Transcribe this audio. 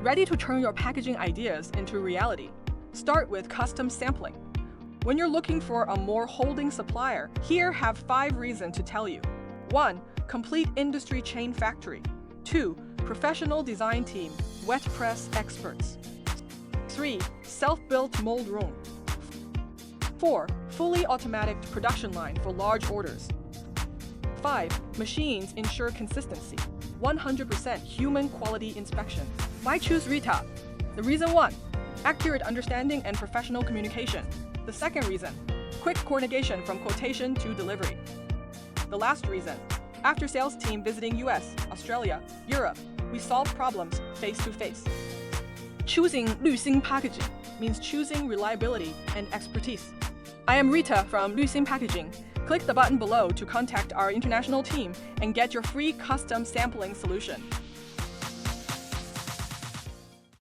Ready to turn your packaging ideas into reality? Start with custom sampling. When you're looking for a more holding supplier, here have 5 reasons to tell you. 1. Complete industry chain factory. 2. Professional design team, wet press experts. 3. Self-built mold room. 4. Fully automatic production line for large orders. 5. Machines ensure consistency. 100% human quality inspection. Why choose Rita? The reason 1. Accurate understanding and professional communication. The second reason, quick coordination from quotation to delivery. The last reason, after sales team visiting US, Australia, Europe, we solve problems face to face. Choosing Lvxin packaging means choosing reliability and expertise. I am Rita from Lvxin Packaging. Click the button below to contact our international team and get your free custom sampling solution.